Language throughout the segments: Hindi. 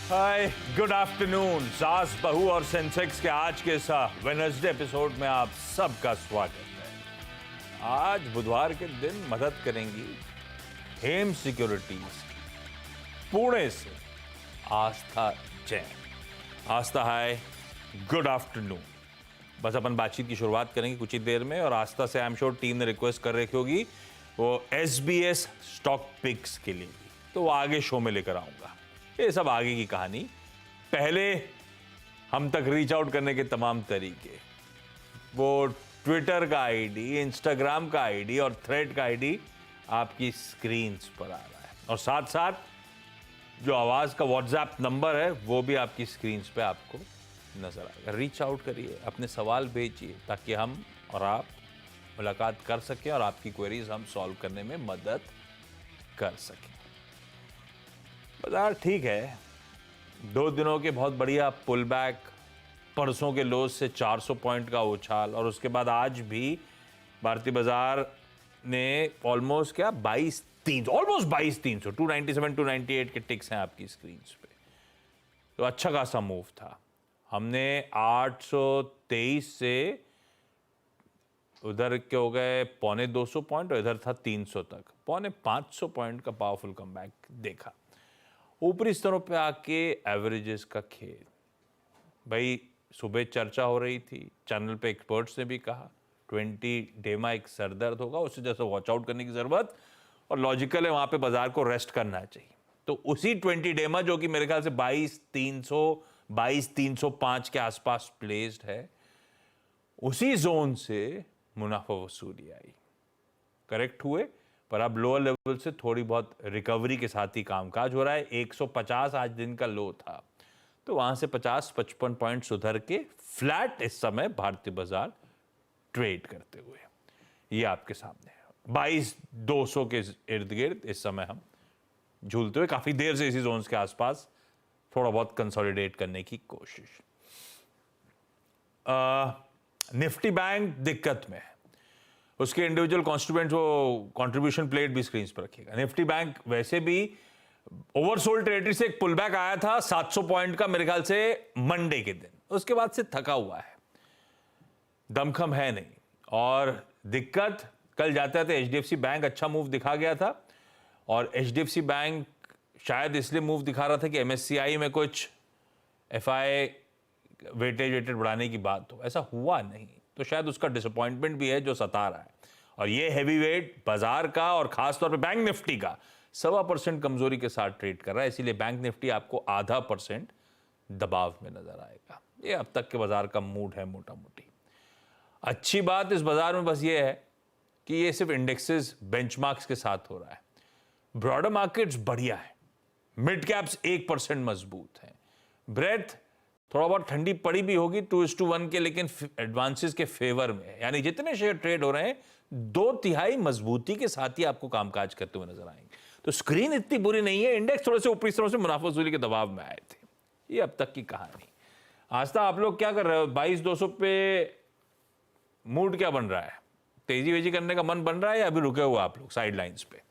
हाय, गुड आफ्टरनून। सास बहू और सेंसेक्स के आज के इस वेडनेसडे एपिसोड में आप सबका स्वागत है। आज बुधवार के दिन मदद करेंगी हेम सिक्योरिटीज पुणे से आस्था जैन। आस्था, हाय, गुड आफ्टरनून। बस अपन बातचीत की शुरुआत करेंगे कुछ ही देर में, और आस्था से आई एम श्योर टीम ने रिक्वेस्ट कर रखी होगी वो SBS स्टॉक पिक्स के लिए भी, तो वो आगे शो में लेकर आऊंगा। ये सब आगे की कहानी। पहले हम तक रीच आउट करने के तमाम तरीके, वो ट्विटर का आईडी, इंस्टाग्राम का आईडी और थ्रेड का आईडी आपकी स्क्रीन्स पर आ रहा है, और साथ साथ जो आवाज का व्हाट्सएप नंबर है वो भी आपकी स्क्रीन्स पे आपको नजर आएगा। रीच आउट करिए, अपने सवाल भेजिए ताकि हम और आप मुलाकात कर सकें और आपकी क्वेरीज हम सॉल्व करने में मदद कर सकें। बाजार ठीक है, 2 दिनों के बहुत बढ़िया पुल बैक, परसों के लोज से 400 पॉइंट का उछाल, और उसके बाद आज भी भारतीय बाजार ने ऑलमोस्ट 22,300 297 298 के टिक्स हैं आपकी स्क्रीन पे, तो अच्छा खासा मूव था। हमने 823 से उधर के हो गए 250 पॉइंट, और इधर था 300 तक, 550 पॉइंट का पावरफुल कमबैक देखा। ऊपरी स्तरों पे आके एवरेजेस का खेल। भाई सुबह चर्चा हो रही थी, चैनल पे एक्सपर्ट्स ने भी कहा 20 डेमा एक सरदर्द होगा, उससे जैसे वॉच आउट करने की जरूरत, और लॉजिकल है वहां पे बाजार को रेस्ट करना चाहिए। तो उसी 20 डेमा जो कि मेरे ख्याल से 22,300 22,305 के आसपास प्लेस्ड है, उसी जोन से मुनाफा वसूली आई। करेक्ट हुए, पर अब लोअर लेवल से थोड़ी बहुत रिकवरी के साथ ही कामकाज हो रहा है। 150 आज दिन का लो था, तो वहां से 50-55 पॉइंट सुधर के फ्लैट इस समय भारतीय बाजार ट्रेड करते हुए ये आपके सामने है। 22,200 के इर्द गिर्द इस समय हम झूलते हुए, काफी देर से इसी जोन के आसपास थोड़ा बहुत कंसोलिडेट करने की कोशिश। निफ्टी बैंक दिक्कत में है, उसके इंडिविजुअल कॉन्स्टिट्यूएंट वो कंट्रीब्यूशन प्लेट भी स्क्रीन पर रखिएगा। निफ्टी बैंक वैसे भी ओवरसोल्ड टेरिटरी से एक पुलबैक आया था 700 पॉइंट का, मेरे ख्याल से मंडे के दिन, उसके बाद से थका हुआ है, दमखम है नहीं। और दिक्कत कल जाते थे HDFC बैंक अच्छा मूव दिखा गया था, और HDFC बैंक शायद इसलिए मूव दिखा रहा था कि MSCI में कुछ FI वेटेज बढ़ाने की बात हो, ऐसा हुआ नहीं, तो शायद उसका डिसअपॉइंटमेंट भी है जो सता रहा है। और ये हैवी वेट बाजार का और खासतौर पे बैंक निफ्टी का 1.25% कमजोरी के साथ ट्रेड कर रहा है, इसीलिए बैंक निफ्टी आपको 0.5% दबाव में नजर आएगा। ये अब तक के बाजार का मूड है मोटा मोटी। अच्छी बात इस बाजार में बस ये है कि ये सिर्फ इंडेक्सेस बेंचमार्क्स के साथ हो रहा है। ब्रॉडर मार्केट्स बढ़िया है, मिड कैप्स 1% मजबूत है, ब्रेथ थोड़ा बहुत ठंडी पड़ी भी होगी 2:1 के, लेकिन एडवांसेस के फेवर में है। यानी जितने शेयर ट्रेड हो रहे हैं 2/3 मजबूती के साथ ही आपको कामकाज करते हुए नजर आएंगे। तो स्क्रीन इतनी बुरी नहीं है, इंडेक्स थोड़े से ऊपरी स्तरों से मुनाफा वसूली के दबाव में आए थे। ये अब तक की कहानी। आस्था, आप लोग क्या कर रहे हो? 22,200 पे मूड क्या बन रहा है? तेजी वेजी करने का मन बन रहा है या अभी रुके हुए आप लोग साइड लाइन्स पे?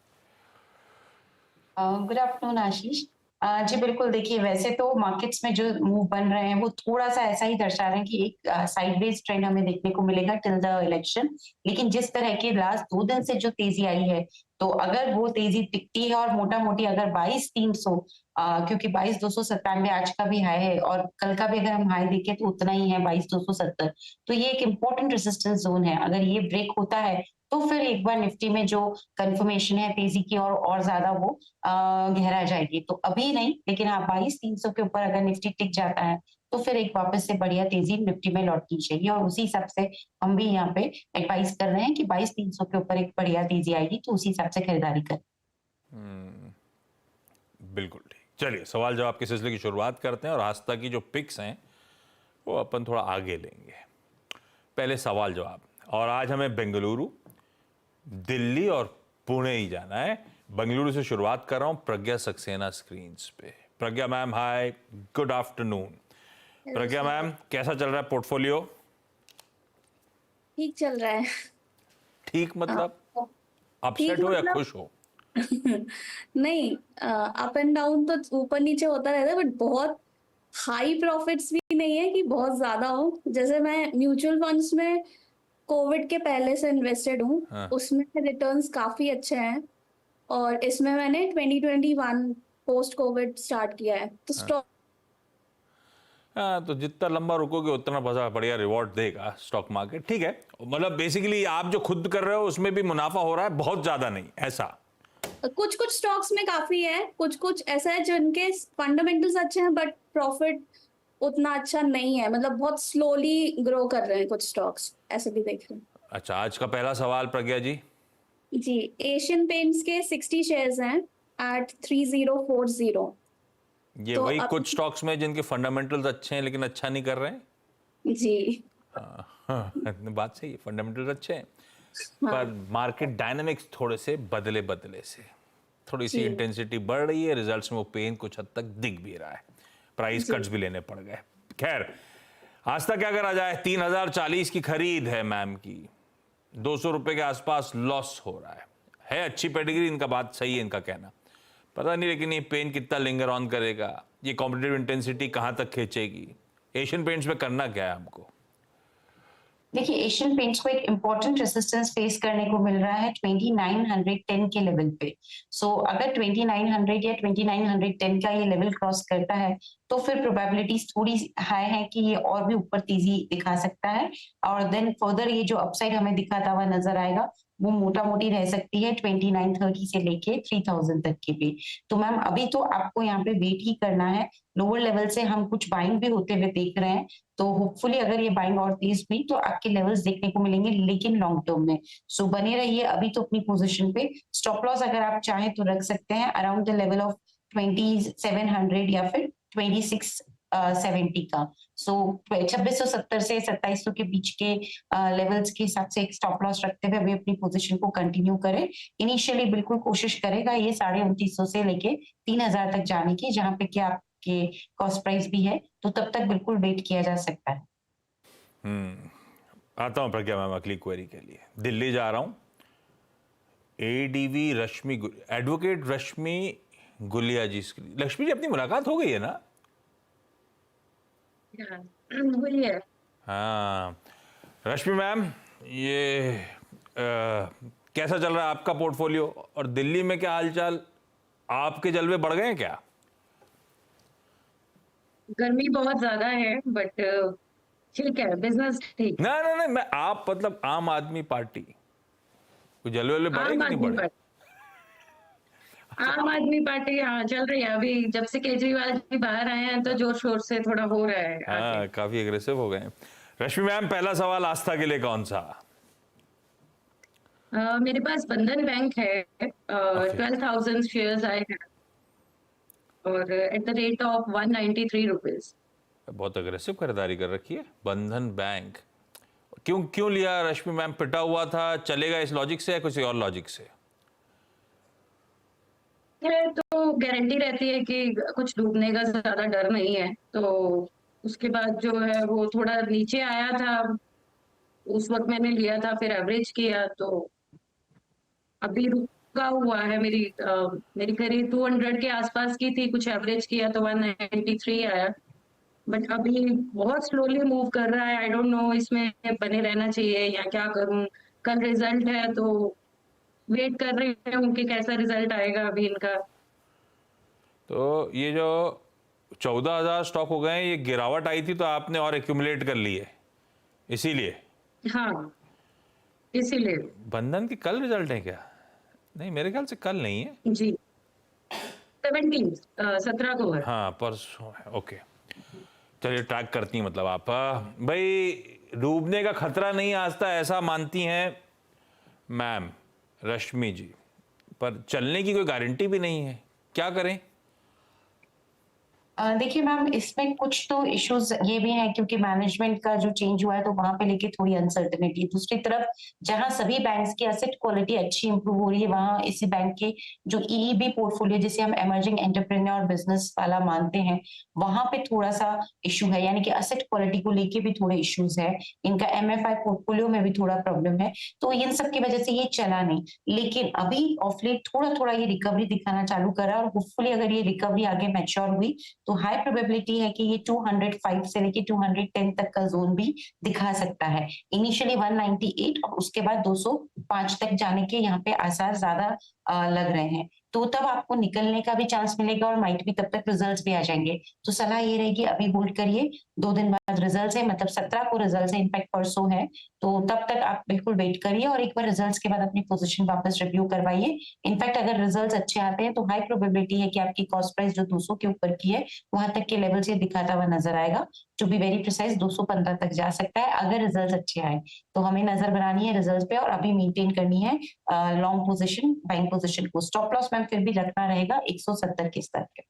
गुड आफ्टरनून आशीष। जी बिल्कुल, देखिए वैसे तो मार्केट्स में जो मूव बन रहे हैं वो थोड़ा सा ऐसा ही दर्शा रहे हैं कि एक साइडवेज ट्रेंड हमें देखने को मिलेगा टिल द इलेक्शन। लेकिन जिस तरह के लास्ट 2 दिन से जो तेजी आई है, तो अगर वो तेजी टिकती है और मोटा मोटी अगर 22,300 क्योंकि 22,297 आज का भी हाई है, और कल का भी अगर हम हाई देखें तो उतना ही है 22,270, तो ये एक इंपॉर्टेंट रेजिस्टेंस जोन है। अगर ये ब्रेक होता है तो फिर एक बार निफ्टी में जो कंफर्मेशन है तेजी की और ज्यादा वो गहरा जाएगी। तो अभी नहीं, लेकिन हाँ 22,300 के ऊपर अगर निफ्टी टिक जाता है तो फिर एक वापस से बढ़िया तेजी निफ्टी में लौटनी चाहिए, और उसी हिसाब से हम भी यहाँ पे एडवाइस कर रहे हैं कि 22,300 के ऊपर एक बढ़िया तेजी आएगी तो उसी हिसाब से खरीदारी करें। बिल्कुल ठीक। चलिए सवाल जवाब के सिलसिले की शुरुआत करते हैं, और आस्था की जो पिक्स हैं वो अपन थोड़ा आगे लेंगे। पहले सवाल जवाब, और आज हमें बेंगलुरु, दिल्ली और पुणे ही जाना है। बेंगलुरु से शुरुआत कर रहा हूं, प्रज्ञा सक्सेना स्क्रीन पे। प्रज्ञा मैम, हाय, गुड आफ्टरनून। प्रज्ञा मैम, कैसा चल रहा है पोर्टफोलियो? ठीक चल रहा है। ठीक मतलब ठीक अपसेट हो या मतलब खुश हो? नहीं, अप एंड डाउन तो ऊपर नीचे होता रहता है, बट बहुत हाई प्रॉफिट्स भी नहीं है कि बहुत ज्यादा हो। जैसे मैं म्यूचुअल फंड्स में कोविड के पहले से इन्वेस्टेड हूँ, हाँ उसमें रिटर्न्स काफी अच्छे हैं। और इसमें मैंने 2021 पोस्ट कोविड स्टार्ट किया है, तो स्टॉक हाँ, तो जितना लंबा रुकोगे उतना बढ़िया रिवॉर्ड देगा स्टॉक मार्केट। ठीक है, मतलब बेसिकली आप जो खुद कर रहे हो उसमें भी मुनाफा हो रहा है, बहुत ज्यादा नहीं ऐसा। कुछ कुछ स्टॉक्स में काफी है, कुछ कुछ ऐसा है जिनके फंडामेंटल्स अच्छे हैं बट प्रॉफिट उतना अच्छा नहीं है, मतलब बहुत स्लोली ग्रो कर रहे हैं कुछ स्टॉक्स, ऐसे भी देख रहे हैं। अच्छा, आज का पहला सवाल प्रज्ञा जी। जी, एशियन पेंट्स के 60 शेयर्स हैं एट 3040। ये तो वही अब कुछ स्टॉक्स में जिनके फंडामेंटल्स अच्छे हैं लेकिन अच्छा नहीं कर रहे हैं। जी हाँ, बात सही है, फंडामेंटल्स अच्छे हैं हाँ पर मार्केट डायनामिक्स थोड़े से बदले बदले से, थोड़ी सी जी इंटेंसिटी बढ़ रही है, रिजल्ट्स में वो पेन कुछ हद तक दिख भी रहा है, प्राइस जी कट्स भी लेने पड़ गए। खैर, आज तक क्या करा जाए, 3040 की खरीद है मैम की, 200 रुपए के आसपास लॉस हो रहा है अच्छी पेडिग्री, इनका बात सही है इनका कहना, पता नहीं लेकिन ये पेन कितना लिंगर ऑन करेगा, ये कॉम्पिटिटिव इंटेंसिटी कहां तक खींचेगी, एशियन पेंट्स में करना क्या है हमको। देखिए, एशियन पेंट्स को एक इम्पोर्टेंट रेजिस्टेंस फेस करने को मिल रहा है 2910 के लेवल पे। सो अगर 2900 या 2910 का ये लेवल क्रॉस करता है तो फिर प्रोबेबिलिटीज थोड़ी हाई है कि ये और भी ऊपर तेजी दिखा सकता है, और देन फर्दर ये जो अपसाइड हमें दिखाता हुआ नजर आएगा वो मोटा मोटी रह सकती है 2930 से लेके 3000 तक के भी। तो मैम अभी तो आपको यहाँ पे वेट ही करना है, लोअर लेवल से हम कुछ बाइंग भी होते हुए देख रहे हैं, तो होपफुली अगर ये बाइंग और तेज हुई तो आपके लेवल्स देखने को मिलेंगे, लेकिन लॉन्ग टर्म में। सो बने रहिए अभी तो अपनी पोजीशन पे। स्टॉप लॉस अगर आप चाहें तो रख सकते हैं अराउंड द लेवल ऑफ 2700 या फिर 2670 का। सो 2670 से 2700 के बीच के लेवल्स के हिसाब से एक स्टॉप लॉस रखते हुए अभी अपनी पोजीशन को कंटिन्यू करें। इनिशियली बिल्कुल कोशिश करेगा ये 2950 से लेके 3000 तक जाने की, जहां पे कि आपके कॉस्ट प्राइस भी है, तो तब तक बिल्कुल वेट किया जा सकता है। आता हूं प्रज्ञा मैम अगली क्वेरी के लिए, दिल्ली जा रहा हूं। एडीवी एडवोकेट रश्मि गुलिया जी, लक्ष्मी जी अपनी मुलाकात हो गई है ना। बोलिए। हाँ, रश्मि मैम, ये कैसा चल रहा है आपका पोर्टफोलियो, और दिल्ली में क्या हालचाल, आपके जलवे बढ़ गए हैं क्या। गर्मी बहुत ज्यादा है बट ठीक है, बिजनेस ठीक है। ना ना ना, मैं आप मतलब आम आदमी पार्टी, कोई जलवे वलवे बढ़े आम कि नहीं आदमी बढ़े। पार्टी, आम आदमी पार्टी हाँ चल रही है। अभी जब से केजरीवाल जी बाहर आए हैं तो जोर शोर से थोड़ा हो रहा है आगे। हाँ, काफी एग्रेसिव हो गए हैं। रश्मि मैम, पहला सवाल आस्था के लिए कौन सा। मेरे पास बंधन बैंक है, ओके, 12,000 शेयर्स आए हैं और at the rate of 193 rupees. बहुत अग्रेसिव खरीदारी कर रखी है बंधन बैंक। क्यों क्यों लिया रश्मि मैम, पिटा हुआ था चलेगा इस लॉजिक से या किसी और लॉजिक से। है तो गारंटी रहती है कि कुछ डूबने का ज्यादा डर नहीं है, तो उसके बाद जो है वो थोड़ा नीचे आया था, उस वक्त मैंने लिया था, फिर एवरेज किया तो अभी रुका हुआ है। मेरी खरीद 200 के आसपास की थी, कुछ एवरेज किया तो 193 आया, बट अभी बहुत स्लोली मूव कर रहा है। आई डोंट नो इसमें बने रहना चाहिए या क्या करूं। कल रिजल्ट है तो वेट कर रही हूँ कि कैसा रिजल्ट आएगा अभी इनका। तो ये जो 14,000 स्टॉक हो गए हैं, ये गिरावट आई थी तो आपने और एक्यूमुलेट कर लिए इसीलिए। हाँ, इसीलिए। बंधन की कल रिजल्ट है क्या। नहीं, मेरे ख्याल से कल नहीं है। जी, 17 को है। हाँ, परसों है। ओके, चलिए ट्रैक करती हैं मतलब आप। भाई, डूबने का खतरा नहीं आस्था, ऐसा मानती हैं मैम रश्मि जी, पर चलने की कोई गारंटी भी नहीं है, क्या करें। देखिए मैम, इसमें कुछ तो इश्यूज ये भी हैं क्योंकि मैनेजमेंट का जो चेंज हुआ है तो वहां पे लेके थोड़ी अनसर्टेनिटी है। दूसरी तरफ जहां सभी बैंक्स की एसेट क्वालिटी अच्छी इंप्रूव हो रही है, वहां इसी बैंक के जो ईईबी पोर्टफोलियो जिसे हम इमर्जिंग एंटरप्रेन्योर बिजनेस वाला मानते हैं, वहां पे थोड़ा सा इशू है, यानी कि एसेट क्वालिटी को लेके भी थोड़े इश्यूज है। इनका एमएफआई पोर्टफोलियो में भी थोड़ा प्रॉब्लम है, तो इन सब की वजह से ये चला नहीं। लेकिन अभी ऑफ लेट थोड़ा थोड़ा ये रिकवरी दिखाना चालू करा, और होपफुली अगर ये रिकवरी आगे मैच्योर हुई तो हाई प्रोबेबिलिटी है कि ये 205 से लेके 210 तक का जोन भी दिखा सकता है। इनिशियली 198 और उसके बाद 205 तक जाने के यहाँ पे आसार ज्यादा लग रहे हैं, तो तब आपको निकलने का भी चांस मिलेगा और माइट भी तब तक रिजल्ट्स भी आ जाएंगे। तो सलाह ये रहेगी अभी होल्ड करिए, 2 दिन बाद रिजल्ट्स है, मतलब 17 को रिजल्ट्स है, इनफैक्ट परसों है, तो तब तक आप बिल्कुल वेट करिए और एक बार रिजल्ट्स के बाद अपनी पोजीशन वापस रिव्यू करवाइए। इनफैक्ट अगर रिजल्ट्स अच्छे आते हैं तो हाई प्रोबेबिलिटी है कि आपकी कॉस्ट प्राइस जो 200 के ऊपर की है वहां तक के लेवल से दिखाता हुआ नजर आएगा। टू बी वेरी प्रिसाइज 215 तक जा सकता है अगर रिजल्ट्स अच्छे आए, तो हमें नजर बनानी है रिजल्ट्स पे और अभी मेंटेन करनी है लॉन्ग पोजीशन, बाइंग पोजीशन को। स्टॉप लॉस मैम फिर भी रखना रहेगा 170 के स्तर पे।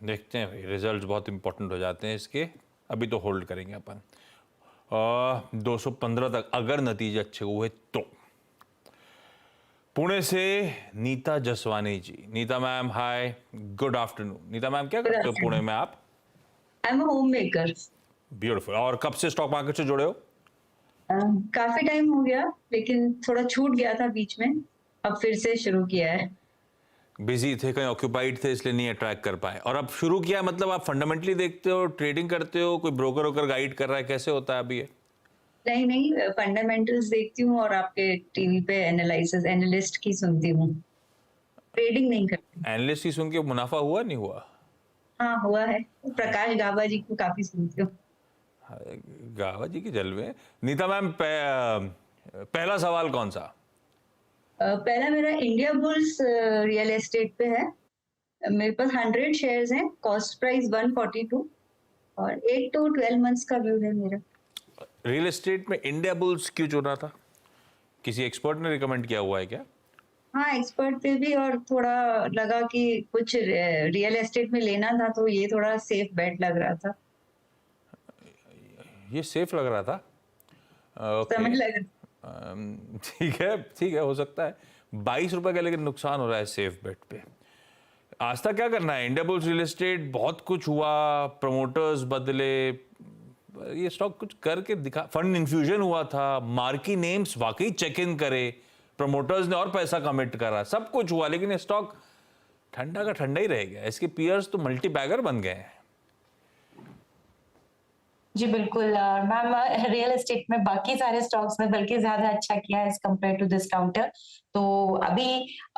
देखते हैं भाई, रिजल्ट बहुत इंपॉर्टेंट हो जाते हैं इसके, अभी तो होल्ड करेंगे अपन। 215 तक अगर नतीजे अच्छे हुए तो। पुणे से Neeta Jaswani ji. Neeta ma'am hi, good afternoon. Neeta ma'am क्या करते हो पुणे में आप? I am a homemaker. Beautiful. और कब से स्टॉक मार्केट से जुड़े हो? काफी टाइम हो गया, लेकिन थोड़ा छूट गया था बीच में, अब फिर से शुरू किया है। बिजी थे, कहीं ऑक्यूपाइड थे, इसलिए नहीं अट्रैक्ट कर पाए। और अब शुरू किया, मतलब आप फंडामेंटली देखते हो, ट्रेडिंग करते हो, कोई ब्रोकर वोकर गाइड कर रहा है, कैसे होता है अभी ये? नहीं, फंडामेंटल्स देखती हूँ और आपके टीवी पे एनालिसिस एनालिस्ट की सुनती हूँ, ट्रेडिंग नहीं करती। एनालिस्ट की सुन के मुनाफा हुआ नहीं हुआ? हाँ हुआ है, प्रकाश गाबा जी को काफी सुनती हूँ। गावा जी के जलवे। नीता मैम पहला सवाल कौन सा? पहला मेरा इंडिया बुल्स रियल एस्टेट पे है। मेरे पास 100 शेयर्स हैं, कॉस्ट प्राइस 142 और 8 to 12 मंथ्स का व्यू है मेरा। रियल एस्टेट में इंडिया बुल्स क्यों चुना था? किसी एक्सपर्ट ने रिकमेंड किया हुआ है क्या? हाँ, एक्सपर्ट पे भी, और थोड़ा लगा कि कुछ रियल एस्टेट में लेना था तो ये थोड़ा सेफ बेट लग रहा था। ये सेफ लग रहा था? समझ लग ठीक है, ठीक है, हो सकता है। 22 रुपए का लेकिन नुकसान हो रहा है सेफ बेट पे। आज तक क्या करना है? इंडिया बुल्स रियल एस्टेट बहुत कुछ हुआ, प्रमोटर्स बदले, ये स्टॉक कुछ करके दिखा, फंड इन्फ्यूजन हुआ था, मार्की नेम्स वाकई चेक इन करे, प्रमोटर्स ने और पैसा कमिट करा, सब कुछ हुआ, लेकिन ये स्टॉक ठंडा का ठंडा ही रह गया। इसके पीयर्स तो मल्टी बैगर बन गए हैं। जी बिल्कुल मैम, रियल एस्टेट में बाकी सारे स्टॉक्स में बल्कि ज्यादा अच्छा किया है as compare to this counter. तो अभी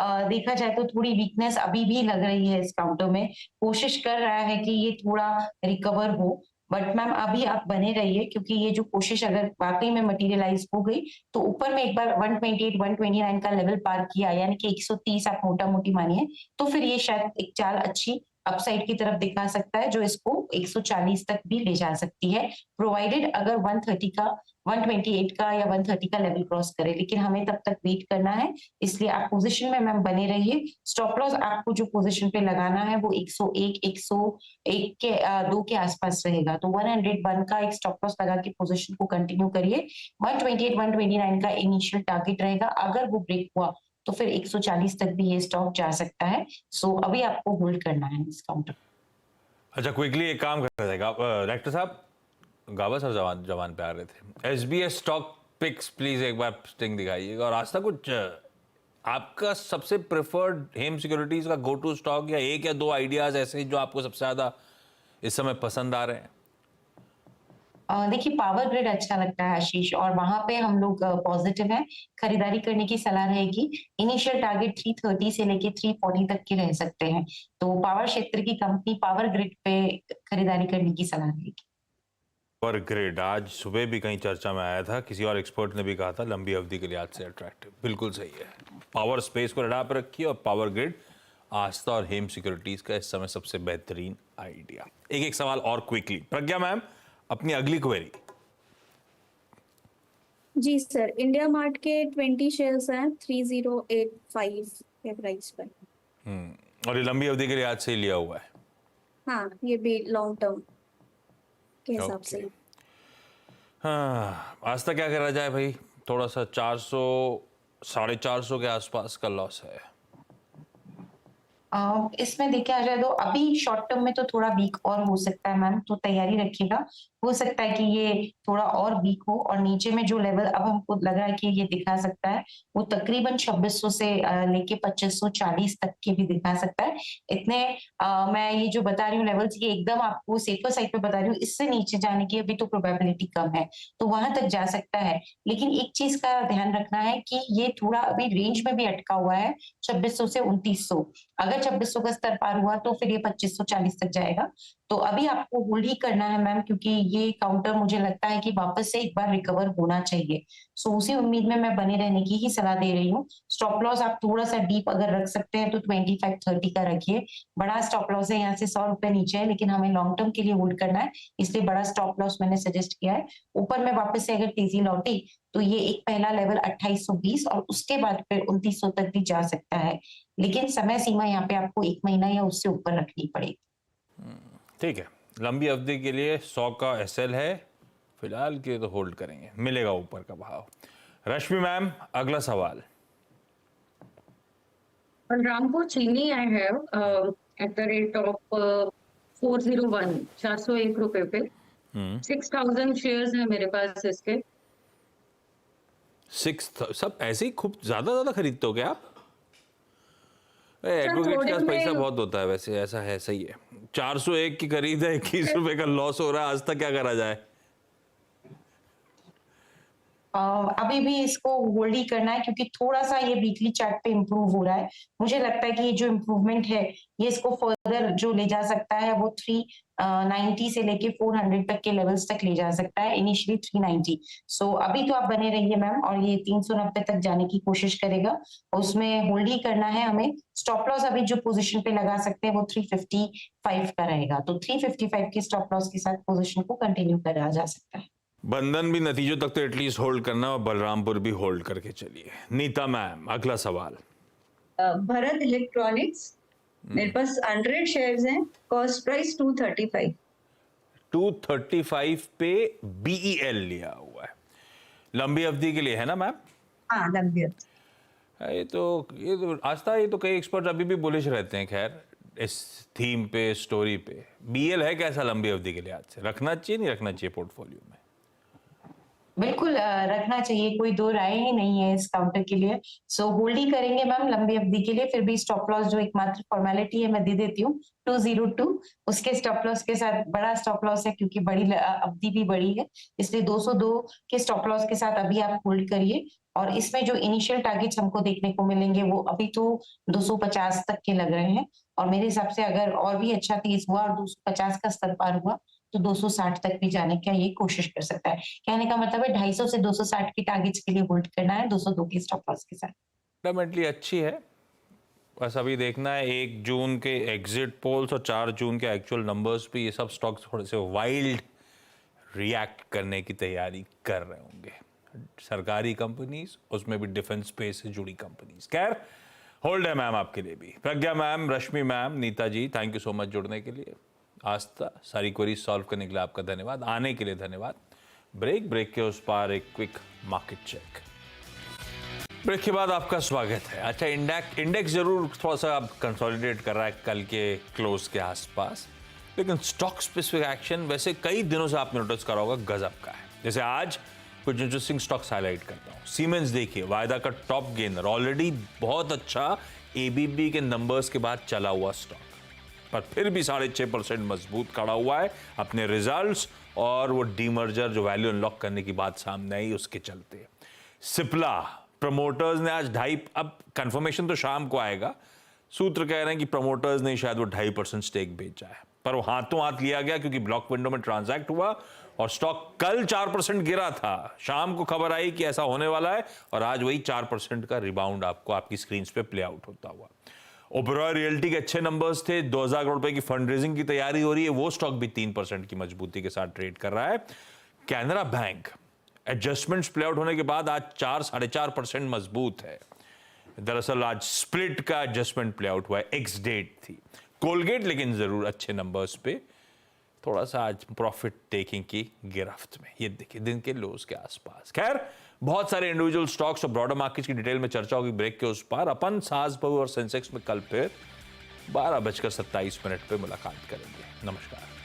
देखा जाए तो थोड़ी वीकनेस अभी भी लग रही है इस काउंटर में, कोशिश कर रहा है कि ये थोड़ा रिकवर हो, बट मैम अभी आप बने रहिए क्योंकि ये जो कोशिश अगर वाकई में मटेरियलाइज हो गई तो ऊपर में एक बार 128 129 का लेवल पार किया, यानी कि 130 आप मोटा मोटी मानिए, तो फिर ये शायद एक चाल अच्छी अपसाइड की तरफ दिखा सकता है जो इसको 140 तक भी ले जा सकती है, प्रोवाइडेड अगर 130 का 128 का या 130 का लेवल क्रॉस करे। लेकिन हमें तब तक वेट करना है, इसलिए आप पोजीशन में मैम बने रहिए। स्टॉप लॉस आपको जो पोजीशन पे लगाना है वो 101 101 के 2 के आसपास रहेगा, तो 101 का एक स्टॉप लॉस लगा के पोजीशन को कंटिन्यू करिए। 128 129 का इनिशियल टारगेट रहेगा, अगर वो ब्रेक हुआ तो फिर 140 तक भी ये स्टॉक जा सकता है। सो अभी आपको होल्ड करना है इस काउंटर। अच्छा, क्विकली एक काम कर देगा डायरेक्टर साहब, गावा सर जवान पे आ रहे थे, एसबीएस स्टॉक पिक्स प्लीज एक बार स्टिंग दिखाइएगा। और आज तक कुछ आपका सबसे प्रेफर्ड हेम सिक्योरिटीज का गो टू स्टॉक या एक या दो आइडियाज ऐसे जो आपको सबसे ज्यादा इस समय पसंद आ रहे हैं? देखिए पावर ग्रिड अच्छा लगता है आशीष, और वहां पे हम लोग पॉजिटिव हैं, खरीदारी करने की सलाह रहेगी। इनिशियल टारगेट 330 से लेके 340 तक के रह सकते हैं, तो पावर क्षेत्र की कंपनी पावर ग्रिड पे खरीदारी करने की सलाह रहेगी। पावर ग्रिड आज सुबह भी कहीं चर्चा में आया था, किसी और एक्सपर्ट ने भी कहा था लंबी अवधि के लिए आज से अट्रैक्टिव। बिल्कुल सही है, पावर स्पेस को रडार पर रखिए और पावर ग्रिड आस्था और हेम सिक्योरिटीज का इस समय सबसे बेहतरीन आइडिया। एक सवाल और क्विकली, प्रज्ञा मैम अपनी अगली क्वेरी। जी सर, इंडिया मार्ट के 20 शेयर्स हैं 3085 के प्राइस पर। और ये लंबी अवधि के लिए आज से ही लिया हुआ है? हाँ, ये भी लॉन्ग टर्म के हिसाब से। हाँ, आज तक क्या करा जाए भाई? थोड़ा सा 400 450 के आसपास का लॉस है। इसमें देखा जाए तो अभी शॉर्ट टर्म में तो थोड़ा वीक और हो सकता है मैम, तो तैयारी रखिएगा। हो सकता है कि ये थोड़ा और वीक हो और नीचे में जो लेवल अब हमको लग रहा है कि ये दिखा सकता है वो तकरीबन 2600 से लेके 2540 तक के भी दिखा सकता है। इतने मैं ये जो बता रही हूँ लेवल्स ये एकदम आपको सेफर साइड पे बता रही हूँ, इससे नीचे जाने की अभी तो प्रोबेबिलिटी कम है, तो वहां तक जा सकता है। लेकिन एक चीज का ध्यान रखना है कि ये थोड़ा अभी रेंज में भी अटका हुआ है 2600 से 2900। अगर 2600 का स्तर पार हुआ तो फिर ये 2540 तक जाएगा। तो अभी आपको होल्ड ही करना है मैम, क्योंकि ये काउंटर मुझे लगता है कि वापस से एक बार रिकवर होना चाहिए। सो उसी उम्मीद में मैं बने रहने की ही सलाह दे रही हूँ। स्टॉप लॉस आप थोड़ा सा डीप अगर रख सकते हैं तो 2530 का रखिए। बड़ा स्टॉप लॉस है यहाँ से 100 रुपए नीचे है, लेकिन हमें लॉन्ग टर्म के लिए होल्ड करना है, इसलिए बड़ा स्टॉप लॉस मैंने सजेस्ट किया है। ऊपर में वापस से अगर तेजी लौटी तो ये एक पहला लेवल 2820 और उसके बाद फिर 2900 तक भी जा सकता है, लेकिन समय सीमा यहाँ पे आपको 1 महीना या उससे ऊपर रखनी पड़ेगी। ठीक है, लंबी अवधि के लिए 100 का एसएल है, फिलहाल के तो होल्ड करेंगे, मिलेगा ऊपर का भाव। रश्मि मैम, अगला सवाल। रामपुर चीनी I have at the rate of 401 401 रुपए पे 6000 शेयर्स है मेरे पास इसके। 6 सब ऐसे ही खूब ज्यादा खरीदते हो क्या आप? एडवोकेट थोड़े के पास पैसा में- बहुत होता है वैसे, ऐसा है, सही है। 401 की खरीद है, 21 रुपए का लॉस हो रहा है, आज तक क्या करा जाए? अभी भी इसको होल्ड ही करना है, क्योंकि थोड़ा सा ये वीकली चार्ट पे इम्प्रूव हो रहा है। मुझे लगता है कि ये जो इम्प्रूवमेंट है ये इसको फर्दर जो ले जा सकता है वो 390 से लेके 400 तक के लेवल्स तक ले जा सकता है, इनिशियली 390। सो अभी तो आप बने रहिए मैम, और ये 390 तक जाने की कोशिश करेगा, उसमें होल्ड ही करना है हमें। स्टॉप लॉस अभी जो पोजीशन पे लगा सकते हैं वो 355 का रहेगा, तो 355 के स्टॉप लॉस के साथ पोजीशन को कंटिन्यू करा जा सकता है। बंधन भी नतीजों तक तो एटलीस्ट होल्ड करना, और बलरामपुर भी होल्ड करके चलिए। नीता मैम, अगला सवाल। भरत इलेक्ट्रॉनिक्स, मेरे पास 100 शेयर्स हैं, कॉस्ट प्राइस 235। 235 पे बीईएल लिया हुआ है, लंबी अवधि के लिए है ना मैम? हाँ, लंबी अवधि। ये तो आज था, ये तो कई एक्सपर्ट अभी भी बुलिश रहते हैं। खैर, इस थीम पे, स्टोरी पे बीएल है कैसा लंबी अवधि के लिए? आज से रखना चाहिए, नहीं रखना चाहिए पोर्टफोलियो में? बिल्कुल रखना चाहिए, कोई दो राय ही नहीं है इस काउंटर के लिए। सो होल्ड ही करेंगे मैम लंबी अवधि के लिए। फिर भी स्टॉप लॉस जो एकमात्र फॉर्मेलिटी है मैं दे देती हूँ, 202 उसके स्टॉप लॉस के साथ। बड़ा स्टॉप लॉस है क्योंकि बड़ी अवधि भी बड़ी है, इसलिए 202 के स्टॉप लॉस के साथ अभी आप होल्ड करिए। और इसमें जो इनिशियल टारगेट्स हमको देखने को मिलेंगे वो अभी तो 250 तक के लग रहे हैं, और मेरे हिसाब से अगर और भी अच्छा तेज हुआ और 250 का स्तर पार हुआ तो 260 तक भी जाने का ये कोशिश कर सकता है। कहने का मतलब है 250 से 260 की टारगेट्स के लिए होल्ड करना है 202 की स्टॉप लॉस के साथ। फंडामेंटली अच्छी है, बस अभी देखना है 1 जून के एग्जिट पोल्स और 4 जून के एक्चुअल नंबर्स पे। ये सब स्टॉक्स थोड़े से वाइल्ड रिएक्ट करने की तैयारी कर रहे होंगे, सरकारी कंपनीज, उसमें भी डिफेंस स्पेस से जुड़ी कंपनीज। खैर, होल्ड है मैम आपके लिए भी। Pragya ma'am, Rashmi ma'am, Neeta ji, thank you so much जुड़ने के लिए। आस्था, सारी क्वेरीज सॉल्व करने के लिए आपका धन्यवाद, आने के लिए धन्यवाद। ब्रेक के उस पार एक क्विक मार्केट चेक। ब्रेक के बाद आपका स्वागत है। अच्छा, इंडेक्स जरूर थोड़ा सा अब कंसोलिडेट कर रहा है कल के क्लोज के आसपास, लेकिन स्टॉक स्पेसिफिक एक्शन वैसे कई दिनों से आपने नोटिस करा होगा गजब का है। जैसे आज कुछ इंटरेस्टिंग स्टॉक्स हाईलाइट करता हूँ। सीमेंस देखिए, वायदा का टॉप गेनर, ऑलरेडी बहुत अच्छा एबीबी के नंबर्स के बाद चला हुआ स्टॉक, पर फिर भी 6.5% मजबूत खड़ा हुआ है अपने रिजल्ट्स और वो डीमर्जर जो वैल्यू अनलॉक करने की बात सामने आई उसके चलते। सिप्ला, प्रमोटर्स ने आज 2.5, अब कंफर्मेशन तो शाम को आएगा, सूत्र कह रहे हैं कि प्रमोटर्स ने शायद वो 2.5% स्टेक बेचा है, पर वो हाथों हाथ लिया गया क्योंकि ब्लॉक विंडो में ट्रांजैक्ट हुआ और स्टॉक कल 4% गिरा था। शाम को खबर आई कि ऐसा होने वाला है और आज वही 4% का रिबाउंड आपको आपकी स्क्रीन पे प्ले आउट होता हुआ। ओबेरॉय रियल्टी के अच्छे नंबर्स थे, 2000 करोड़ रुपए की फंड रेजिंग की तैयारी हो रही है, वो स्टॉक भी 3% की मजबूती के साथ ट्रेड कर रहा है। Canara bank adjustments play out होने के बाद आज 4-4.5% मजबूत है। दरअसल आज स्प्लिट का एडजस्टमेंट प्ले आउट हुआ है, एक्स डेट थी। कोलगेट लेकिन जरूर अच्छे नंबर्स पे, थोड़ा सा आज प्रॉफिट टेकिंग की गिरफ्त में, ये देखिए दिन के लोज के आसपास। खैर बहुत सारे इंडिविजुअल स्टॉक्स और ब्रॉडर मार्केट्स की डिटेल में चर्चा होगी ब्रेक के उस पार। अपन सास बहू और सेंसेक्स में कल फिर 12:27 पे मुलाकात करेंगे। नमस्कार।